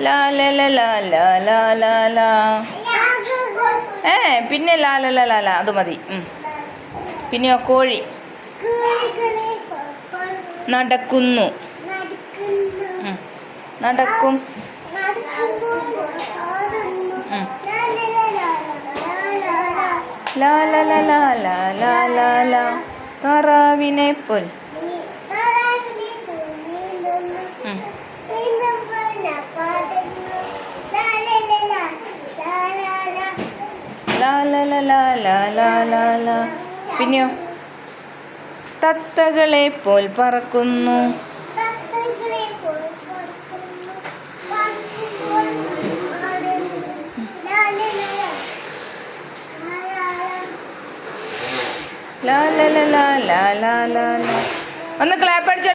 ലാ ല ല ല ല ല ല ല. പിന്നെ ലാ ല ല ല ല അത് മതി. പിന്നെയോ കോഴി നടക്കുന്നു. നടക്കും. ലാ ല ല ല ല ല ല ല. താറാവിനെ പോൽ. ലാ ല ല ല ല ല ല ല. പിന്നെയോ തത്തകളെ പോൽ പറക്കുന്നു. ലാ ല ല ല ല ല ല. ഒന്ന് ക്ലാപ്പ് അടിച്ചോ.